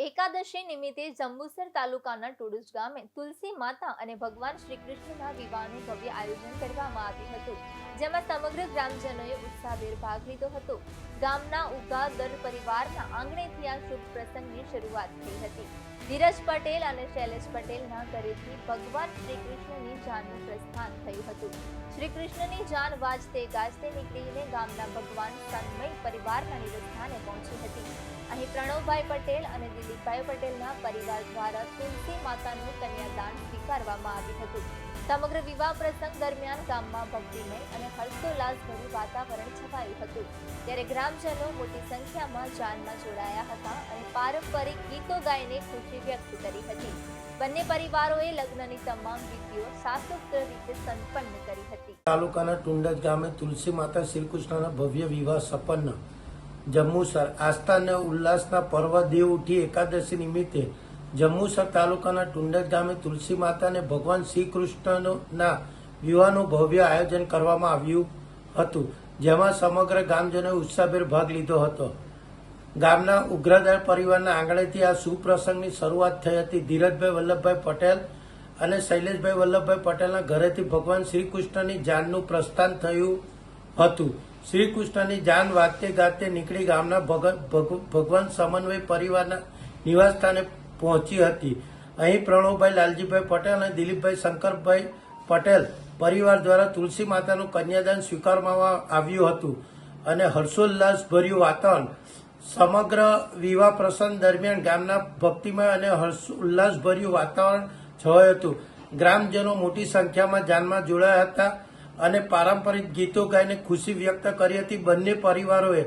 એકાદશી નિમિત્તે જંબુસર તાલુકાના ટુડુજ ગામે તુલસી માતા અને ભગવાન શ્રી કૃષ્ણના વિવાહનું ભવ્ય આયોજન કરવામાં આવ્યું હતું, જેમાં સમગ્ર ગ્રામજનોએ ઉત્સાહભેર ભાગ લીધો હતો. ગામના ઉગાદર પરિવારના આંગણેથી આ શુભ પ્રસંગની શરૂઆત થઈ હતી. ધીરજ પટેલ અને શૈલેષ પટેલના ઘરેથી ભગવાન શ્રી કૃષ્ણની જાનનું પ્રસ્થાન થયું હતું. શ્રી કૃષ્ણની જાન વાજતે ગાજતે નીકળીને ગામના ભગવાન સન્મય પરિવારના નિવાસસ્થાને પહોંચી હતી. અહીં પ્રણવભાઈ પટેલ અને દિલીપભાઈ પટેલના પરિવાર દ્વારા તુલસી માતાનું કન્યાદાન સ્વીકારવામાં આવ્યું હતું. સમગ્ર વિવાહ પ્રસંગ દરમિયાન ગામમાં ભક્તિમય અને હર્ષોલ્લાસભર્યું વાતાવરણ છવાયું હતું. ત્યારે ગ્રામજનો મોટી સંખ્યામાં જાનમાં જોડાયા હતા અને પારંપરિક ગીતો ગાઈને ખુશી વ્યક્ત કરી હતી. બંને પરિવારોએ લગ્નની તમામ વિધિઓ શાસ્ત્રોક્ત રીતે સંપન્ન કરી હતી. તાલુકાના ટુંડજ ગામે તુલસી માતા શ્રી કૃષ્ણના ભવ્ય વિવાહ સંપન્ન. જંબુસર આસ્થા અને ઉલ્લાસના પર્વ દેવ ઉઠી એકાદશી નિમિત્તે જંબુસર તાલુકાના ટુંડજ ગામે તુલસી માતા અને ભગવાન શ્રી કૃષ્ણના વિવાહનું ભવ્ય આયોજન કરવામાં આવ્યું હતું, જેમાં સમગ્ર ગામજનોએ ઉત્સાહભેર ભાગ લીધો હતો. ગામના ઉગ્રદાર પરિવારના આંગણેથી આ શુભ પ્રસંગની શરૂઆત થઈ હતી. ધીરજભાઈ વલ્લભભાઈ પટેલ અને શૈલેષભાઈ વલ્લભભાઈ પટેલના ઘરેથી ભગવાન શ્રી કૃષ્ણની જાનનું પ્રસ્થાન થયું હતું. શ્રી કૃષ્ણની જાન વાગતે ગાતે નીકળી ગામના ભગવાન સમન્વય પરિવારના નિવાસસ્થાને પહોંચી હતી. અહીં પ્રણવભાઈ લાલજીભાઈ પટેલ અને દિલીપભાઈ શંકરભાઈ પટેલ પરિવાર દ્વારા તુલસી માતાનું કન્યાદાન સ્વીકારવામાં આવ્યું હતું અને હર્ષોલ્લાસ ભર્યું વાતાવરણ સમગ્ર વિવાહ પ્રસંગ દરમિયાન ગામના ભક્તિમય અને હર્ષોલ્લાસભર્યું વાતાવરણ છવાયું હતું. ગ્રામજનો મોટી સંખ્યામાં જાનમાં જોડાયા હતા અને પારંપરિક ગીતો ગાઈને ખુશી વ્યક્ત કરી હતી. બંને પરિવારોએ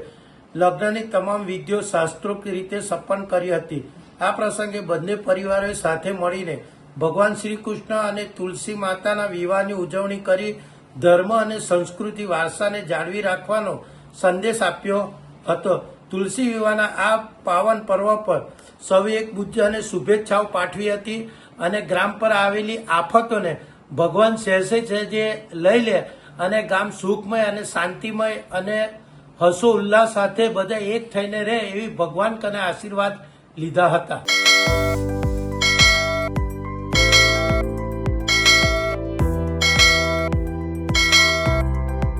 લગ્નની તમામ વિધિઓ શાસ્ત્રોક્ત રીતે સંપન્ન કરી હતી. આ પ્રસંગે બંને પરિવારોએ સાથે મળીને ભગવાન શ્રી કૃષ્ણ અને તુલસી માતાના વિવાહની ઉજવણી કરી ધર્મ અને સંસ્કૃતિ વારસાને જાળવી રાખવાનો સંદેશ આપ્યો હતો. તુલસી વિવાહના આ પાવન પર્વ પર સૌએ એકબીજાને શુભેચ્છાઓ પાઠવી હતી અને ગ્રામ પર આવેલી આફતોને ભગવાન સહેજે સહેજે લઈ લે અને ગામ સુખમય અને શાંતિમય અને હર્ષો ઉલ્લાસ સાથે બધા એક થઈને રહે એવી ભગવાન કને આશીર્વાદ લીધા હતા.